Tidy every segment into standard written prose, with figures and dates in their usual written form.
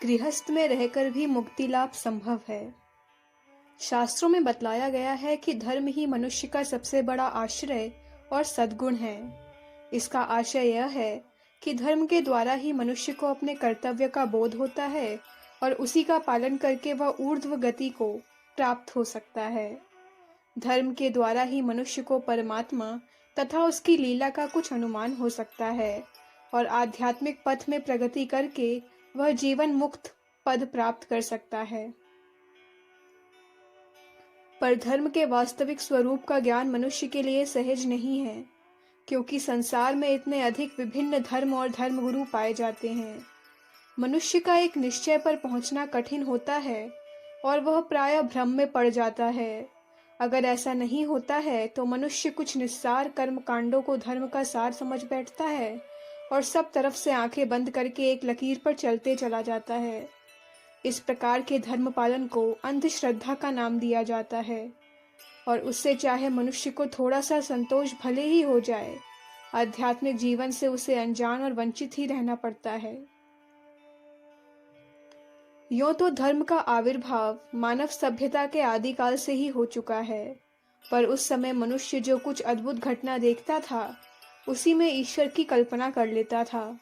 गृहस्थ में रहकर भी मुक्ति लाभ संभव है। शास्त्रों में बतलाया गया है कि धर्म ही मनुष्य का सबसे बड़ा आश्रय और सद्गुण है। इसका आशय यह है कि धर्म के द्वारा ही मनुष्य को अपने कर्तव्य का बोध होता है और उसी का पालन करके वह ऊर्ध्व गति को प्राप्त हो सकता है। धर्म के द्वारा ही मनुष्य को परमात्मा तथा उसकी लीला का कुछ अनुमान हो सकता है और आध्यात्मिक पथ में प्रगति करके वह जीवन मुक्त पद प्राप्त कर सकता है। पर धर्म के वास्तविक स्वरूप का ज्ञान मनुष्य के लिए सहज नहीं है, क्योंकि संसार में इतने अधिक विभिन्न धर्म और धर्मगुरु पाए जाते हैं। मनुष्य का एक निश्चय पर पहुंचना कठिन होता है और वह प्रायः भ्रम में पड़ जाता है। अगर ऐसा नहीं होता है तो मनुष्य कुछ निस्सार कर्म कांडों को धर्म का सार समझ बैठता है और सब तरफ से आंखें बंद करके एक लकीर पर चलते चला जाता है। इस प्रकार के धर्म पालन को अंधश्रद्धा का नाम दिया जाता है और उससे चाहे मनुष्य को थोड़ा सा संतोष भले ही हो जाए, आध्यात्मिक जीवन से उसे अनजान और वंचित ही रहना पड़ता है। यूं तो धर्म का आविर्भाव मानव सभ्यता के आदिकाल से ही हो चुका है, पर उस समय मनुष्य जो कुछ अद्भुत घटना देखता था उसी में ईश्वर की कल्पना कर लेता था।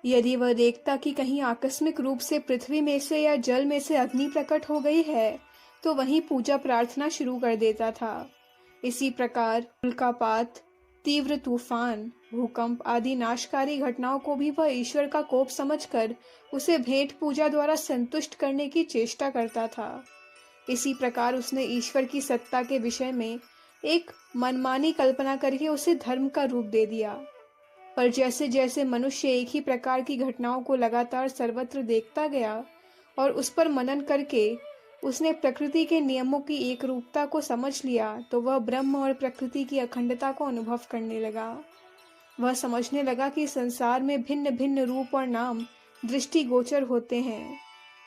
यदि वह देखता कि कहीं आकस्मिक रूप से पृथ्वी में से या जल में से अग्नि प्रकट हो गई है तो वहीं पूजा प्रार्थना शुरू कर देता था। इसी प्रकार उल्कापात, तीव्र तूफान, भूकंप आदि नाशकारी घटनाओं को भी वह ईश्वर का कोप समझकर उसे भेंट पूजा द्वारा संतुष्ट करने की चेष्टा करता था। इसी प्रकार उसने ईश्वर की सत्ता के विषय में एक मनमानी कल्पना करके उसे धर्म का रूप दे दिया। पर जैसे जैसे मनुष्य एक ही प्रकार की घटनाओं को लगातार सर्वत्र देखता गया और उस पर मनन करके उसने प्रकृति के नियमों की एक रूपता को समझ लिया तो वह ब्रह्म और प्रकृति की अखंडता को अनुभव करने लगा। वह समझने लगा कि संसार में भिन्न भिन्न रूप और नाम दृष्टिगोचर होते हैं,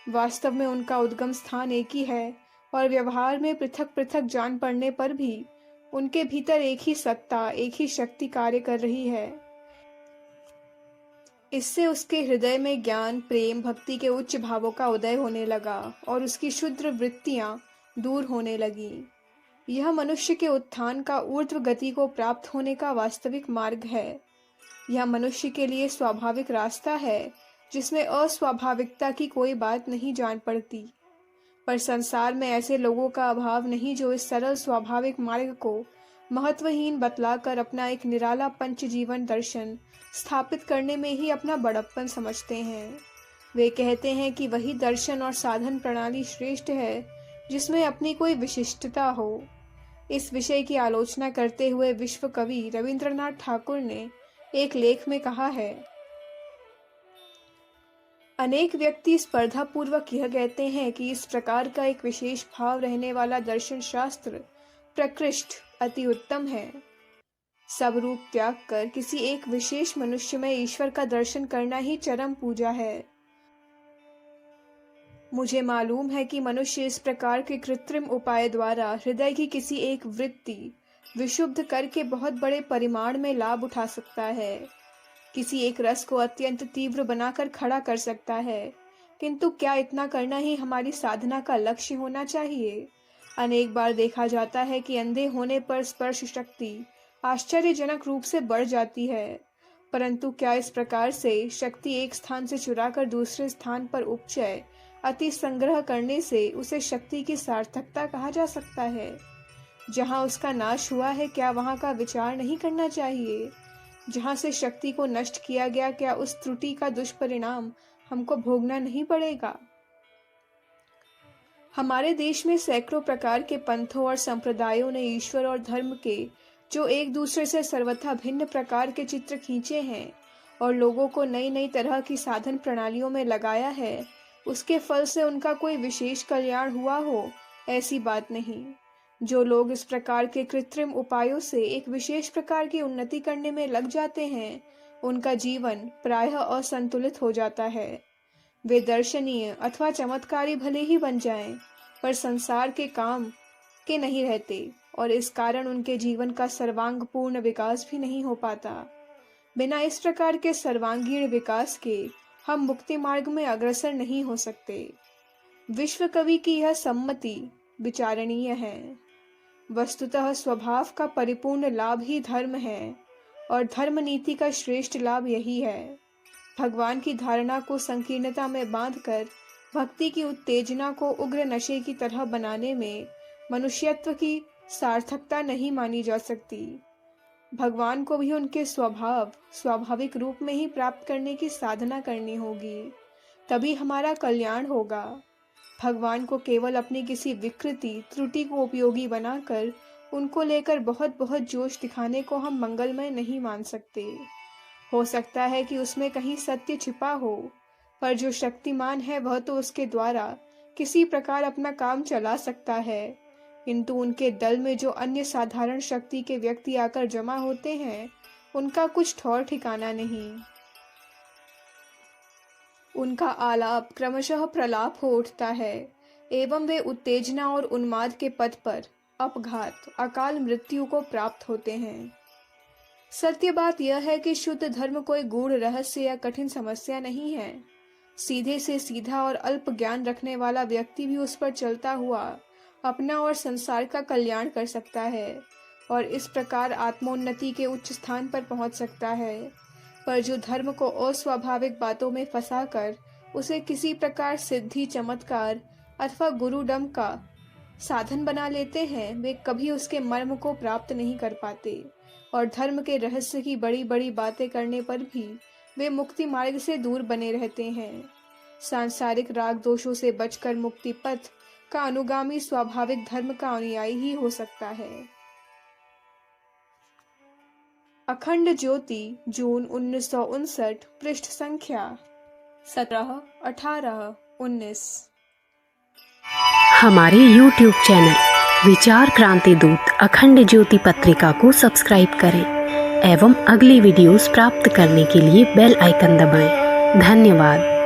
वास्तव में उनका उद्गम स्थान एक ही है और व्यवहार में पृथक पृथक जान पड़ने पर भी उनके भीतर एक ही सत्ता, एक ही शक्ति कार्य कर रही है। इससे उसके हृदय में ज्ञान, प्रेम, भक्ति के उच्च भावों का उदय होने लगा और उसकी क्षुद्र वृत्तियां दूर होने लगी। यह मनुष्य के उत्थान का ऊर्ध्व गति को प्राप्त होने का वास्तविक मार्ग है। यह मनुष्य के लिए स्वाभाविक रास्ता है जिसमें अस्वाभाविकता की कोई बात नहीं जान पड़ती। पर संसार में ऐसे लोगों का अभाव नहीं जो इस सरल स्वाभाविक मार्ग को महत्वहीन बतलाकर अपना एक निराला पंच जीवन दर्शन स्थापित करने में ही अपना बड़प्पन समझते हैं। वे कहते हैं कि वही दर्शन और साधन प्रणाली श्रेष्ठ है जिसमें अपनी कोई विशिष्टता हो। इस विषय की आलोचना करते हुए विश्व कवि रविंद्रनाथ ठाकुर ने एक लेख में कहा है, अनेक व्यक्ति स्पर्धा पूर्वक यह कहते हैं कि इस प्रकार का एक विशेष भाव रहने वाला दर्शन शास्त्र प्रकृष्ट अति उत्तम है। सब रूप त्याग कर किसी एक विशेष मनुष्य में ईश्वर का दर्शन करना ही चरम पूजा है। मुझे मालूम है कि मनुष्य इस प्रकार के कृत्रिम उपाय द्वारा हृदय की किसी एक वृत्ति विशुद्ध करके बहुत बड़े परिमाण में लाभ उठा सकता है, किसी एक रस को अत्यंत तीव्र बनाकर खड़ा कर सकता है, किंतु क्या इतना करना ही हमारी साधना का लक्ष्य होना चाहिए? अनेक बार देखा जाता है कि अंधे होने पर स्पर्श शक्ति आश्चर्यजनक रूप से बढ़ जाती है, परंतु क्या इस प्रकार से शक्ति एक स्थान से चुराकर दूसरे स्थान पर उपचय अति संग्रह करने से उसे शक्ति की सार्थकता कहा जा सकता है? जहाँ उसका नाश हुआ है क्या वहाँ का विचार नहीं करना चाहिए? जहाँ से शक्ति को नष्ट किया गया क्या उस त्रुटि का दुष्परिणाम हमको भोगना नहीं पड़ेगा? हमारे देश में सैकड़ों प्रकार के पंथों और संप्रदायों ने ईश्वर और धर्म के जो एक दूसरे से सर्वथा भिन्न प्रकार के चित्र खींचे हैं और लोगों को नई नई तरह की साधन प्रणालियों में लगाया है, उसके फल से उनका कोई विशेष कल्याण हुआ हो, ऐसी बात नहीं। जो लोग इस प्रकार के कृत्रिम उपायों से एक विशेष प्रकार की उन्नति करने में लग जाते हैं, उनका जीवन प्रायः असंतुलित हो जाता है। वे दर्शनीय अथवा चमत्कारी भले ही बन जाएं, पर संसार के काम के नहीं रहते और इस कारण उनके जीवन का सर्वांग पूर्ण विकास भी नहीं हो पाता। बिना इस प्रकार के सर्वांगीण विकास के हम मुक्ति मार्ग में अग्रसर नहीं हो सकते। विश्व कवि की यह सम्मति विचारणीय है। वस्तुतः स्वभाव का परिपूर्ण लाभ ही धर्म है और धर्म नीति का श्रेष्ठ लाभ यही है। भगवान की धारणा को संकीर्णता में बांधकर भक्ति की उत्तेजना को उग्र नशे की तरह बनाने में मनुष्यत्व की सार्थकता नहीं मानी जा सकती। भगवान को भी उनके स्वाभाविक रूप में ही प्राप्त करने की साधना करनी होगी, तभी हमारा कल्याण होगा। भगवान को केवल अपनी किसी विकृति त्रुटि को उपयोगी बनाकर उनको लेकर बहुत बहुत जोश दिखाने को हम मंगलमय नहीं मान सकते। हो सकता है कि उसमें कहीं सत्य छिपा हो, पर जो शक्तिमान है वह तो उसके द्वारा किसी प्रकार अपना काम चला सकता है, किंतु उनके दल में जो अन्य साधारण शक्ति के व्यक्ति आकर जमा होते हैं, उनका कुछ ठौर ठिकाना नहीं। उनका आलाप क्रमशः प्रलाप हो उठता है एवं वे उत्तेजना और उन्माद के पथ पर अपघात, अकाल मृत्यु को प्राप्त होते हैं। सत्य बात यह है कि शुद्ध धर्म कोई गूढ़ रहस्य या कठिन समस्या नहीं है। सीधे से सीधा और अल्प ज्ञान रखने वाला व्यक्ति भी उस पर चलता हुआ अपना और संसार का कल्याण कर सकता है और इस प्रकार आत्मोन्नति के उच्च स्थान पर पहुंच सकता है। पर जो धर्म को अस्वाभाविक बातों में फंसाकर उसे किसी प्रकार सिद्धि, चमत्कार अथवा गुरुडम का साधन बना लेते हैं, वे कभी उसके मर्म को प्राप्त नहीं कर पाते और धर्म के रहस्य की बड़ी बड़ी बातें करने पर भी वे मुक्ति मार्ग से दूर बने रहते हैं। सांसारिक राग दोषों से बचकर मुक्ति पथ का अनुगामी स्वाभाविक धर्म का अनुयायी ही हो सकता है। अखंड ज्योति, जून 1959, पृष्ठ संख्या 17, 18, 19। हमारे YouTube चैनल विचार क्रांति दूत अखंड ज्योति पत्रिका को सब्सक्राइब करें एवं अगली वीडियोस प्राप्त करने के लिए बेल आइकन दबाएं। धन्यवाद।